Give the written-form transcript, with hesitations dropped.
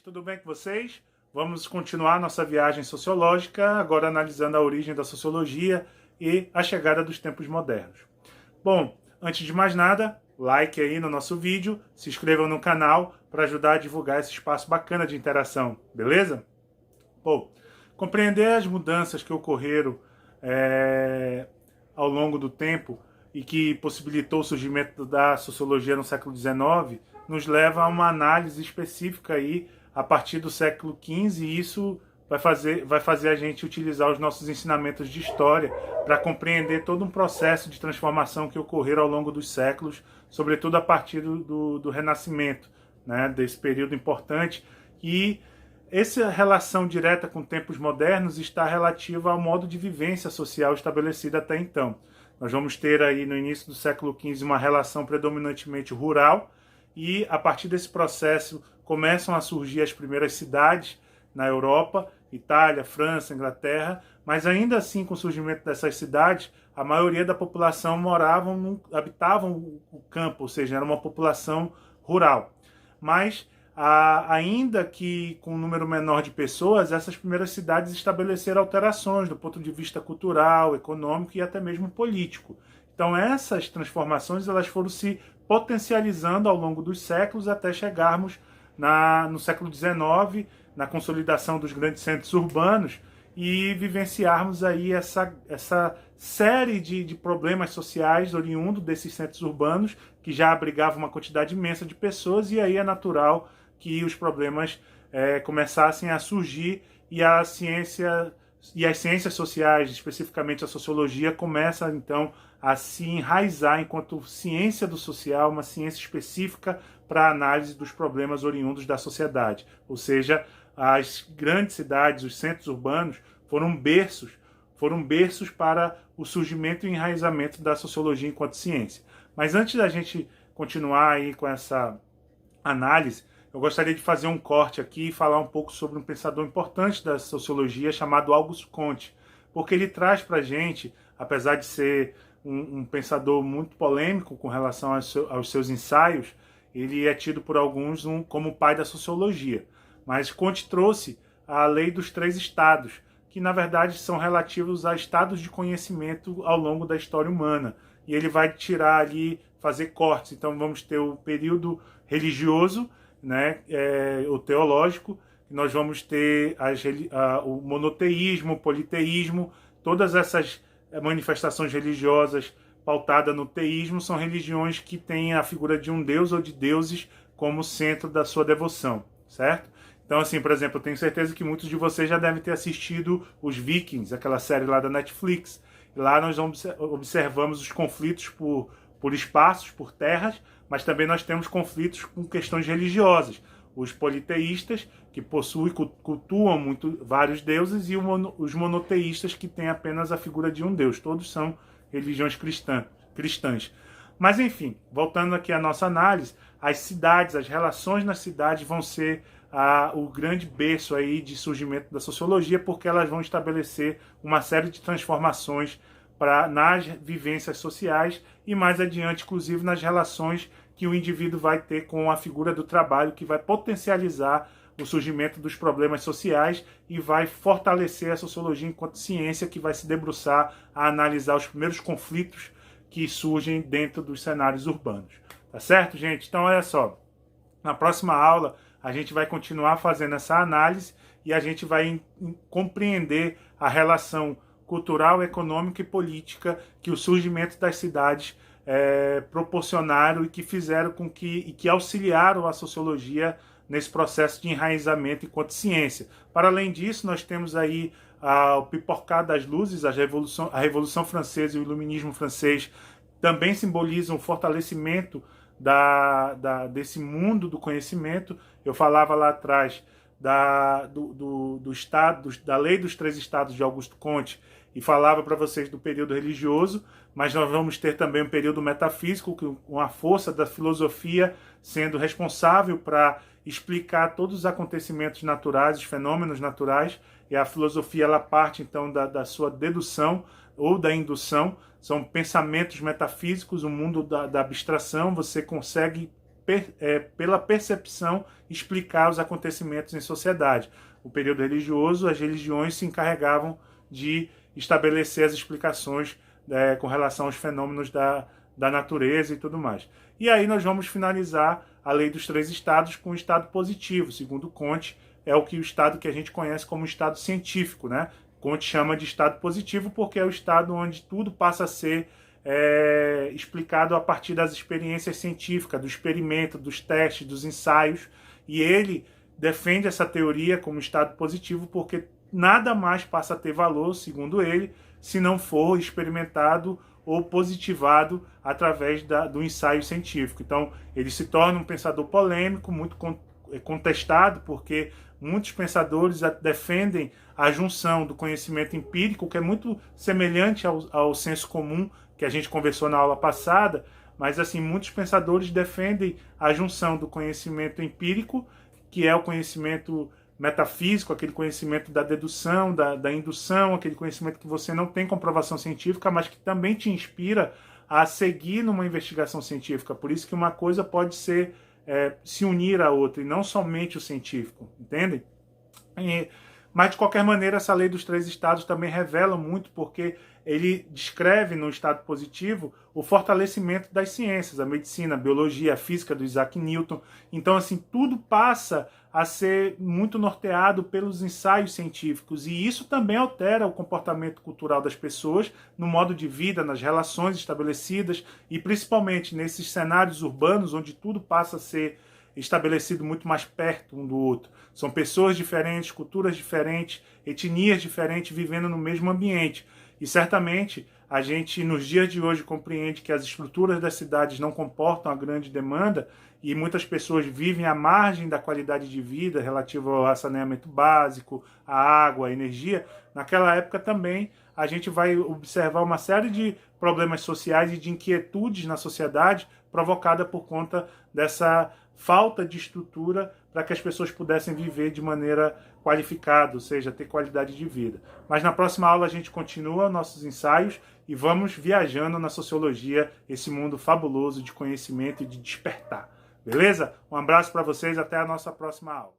tudo bem com vocês? Vamos continuar nossa viagem sociológica, agora analisando a origem da sociologia e a chegada dos tempos modernos. Bom, antes de mais nada, like aí no nosso vídeo, se inscrevam no canal para ajudar a divulgar esse espaço bacana de interação, beleza? Bom, compreender as mudanças que ocorreram ao longo do tempo e que possibilitou o surgimento da sociologia no século XIX, nos leva a uma análise específica aí a partir do século XV, e isso vai fazer a gente utilizar os nossos ensinamentos de história para compreender todo um processo de transformação que ocorreu ao longo dos séculos, sobretudo a partir do Renascimento, né, desse período importante. E essa relação direta com tempos modernos está relativa ao modo de vivência social estabelecido até então. Nós vamos ter aí no início do século XV uma relação predominantemente rural, e a partir desse processo começam a surgir as primeiras cidades na Europa, Itália, França, Inglaterra, mas ainda assim, com o surgimento dessas cidades, a maioria da população habitavam o campo, ou seja, era uma população rural. Mas ainda que com um número menor de pessoas, essas primeiras cidades estabeleceram alterações do ponto de vista cultural, econômico e até mesmo político. Então essas transformações elas foram se potencializando ao longo dos séculos até chegarmos no século XIX, na consolidação dos grandes centros urbanos, e vivenciarmos aí essa série de problemas sociais oriundos desses centros urbanos, que já abrigavam uma quantidade imensa de pessoas, e aí é natural que os problemas começassem a surgir e a ciência e as ciências sociais, especificamente a sociologia, começa então a se enraizar enquanto ciência do social, uma ciência específica para a análise dos problemas oriundos da sociedade. Ou seja, as grandes cidades, os centros urbanos, foram berços para o surgimento e enraizamento da sociologia enquanto ciência. Mas antes da gente continuar aí com essa análise, eu gostaria de fazer um corte aqui e falar um pouco sobre um pensador importante da sociologia chamado Auguste Comte, porque ele traz para a gente, apesar de ser um pensador muito polêmico com relação aos seus ensaios, ele é tido por alguns como o pai da sociologia. Mas Comte trouxe a lei dos três estados, que na verdade são relativos a estados de conhecimento ao longo da história humana. E ele vai tirar ali, fazer cortes. Então vamos ter o período religioso, né, o teológico, nós vamos ter o monoteísmo, o politeísmo, todas essas manifestações religiosas pautadas no teísmo são religiões que têm a figura de um deus ou de deuses como centro da sua devoção, certo? Então, assim, por exemplo, eu tenho certeza que muitos de vocês já devem ter assistido os Vikings, aquela série lá da Netflix. Lá nós observamos os conflitos por espaços, por terras, mas também nós temos conflitos com questões religiosas. Os politeístas, que possuem, cultuam vários deuses, e os monoteístas, que têm apenas a figura de um deus. Todos são religiões cristãs. Mas, enfim, voltando aqui à nossa análise, as cidades, as relações nas cidades vão ser o grande berço aí de surgimento da sociologia, porque elas vão estabelecer uma série de transformações nas vivências sociais e mais adiante, inclusive, nas relações que o indivíduo vai ter com a figura do trabalho, que vai potencializar o surgimento dos problemas sociais e vai fortalecer a sociologia enquanto ciência, que vai se debruçar a analisar os primeiros conflitos que surgem dentro dos cenários urbanos. Tá certo, gente? Então, olha só, na próxima aula a gente vai continuar fazendo essa análise e a gente vai compreender a relação cultural, econômica e política que o surgimento das cidades proporcionaram e que fizeram com que auxiliaram a sociologia nesse processo de enraizamento enquanto ciência. Para além disso, nós temos aí o pipocar das luzes, a Revolução Francesa e o Iluminismo francês também simbolizam o fortalecimento desse mundo do conhecimento. Eu falava lá atrás da lei dos três estados de Auguste Comte e falava para vocês do período religioso, mas nós vamos ter também um período metafísico, com a força da filosofia sendo responsável para explicar todos os acontecimentos naturais, os fenômenos naturais, e a filosofia ela parte então da sua dedução ou da indução. São pensamentos metafísicos, o mundo da abstração. Você consegue pela percepção, explicar os acontecimentos em sociedade. O período religioso, as religiões se encarregavam de estabelecer as explicações com relação aos fenômenos da natureza e tudo mais. E aí nós vamos finalizar a lei dos 3 estados com o estado positivo. Segundo Comte, é o estado que a gente conhece como estado científico, né? Comte chama de estado positivo porque é o estado onde tudo passa a ser explicado a partir das experiências científicas, do experimento, dos testes, dos ensaios. E ele defende essa teoria como estado positivo porque nada mais passa a ter valor, segundo ele, se não for experimentado ou positivado através do ensaio científico. Então, ele se torna um pensador polêmico, muito contestado, porque muitos pensadores defendem a junção do conhecimento empírico, que é muito semelhante ao senso comum, que a gente conversou na aula passada, mas assim, muitos pensadores defendem a junção do conhecimento empírico, que é o conhecimento metafísico, aquele conhecimento da dedução, da indução, aquele conhecimento que você não tem comprovação científica, mas que também te inspira a seguir numa investigação científica. Por isso que uma coisa pode ser se unir à outra, e não somente o científico, entendem? Mas, de qualquer maneira, essa lei dos 3 estados também revela muito, porque ele descreve no estado positivo o fortalecimento das ciências, a medicina, a biologia, a física do Isaac Newton. Então, assim, tudo passa a ser muito norteado pelos ensaios científicos, e isso também altera o comportamento cultural das pessoas, no modo de vida, nas relações estabelecidas, e principalmente nesses cenários urbanos, onde tudo passa a ser estabelecido muito mais perto um do outro. São pessoas diferentes, culturas diferentes, etnias diferentes, vivendo no mesmo ambiente. E certamente a gente, nos dias de hoje, compreende que as estruturas das cidades não comportam a grande demanda e muitas pessoas vivem à margem da qualidade de vida relativa ao saneamento básico, à água, à energia. Naquela época também a gente vai observar uma série de problemas sociais e de inquietudes na sociedade provocada por conta dessa falta de estrutura para que as pessoas pudessem viver de maneira qualificada, ou seja, ter qualidade de vida. Mas na próxima aula a gente continua nossos ensaios e vamos viajando na sociologia, esse mundo fabuloso de conhecimento e de despertar. Beleza? Um abraço para vocês, até a nossa próxima aula.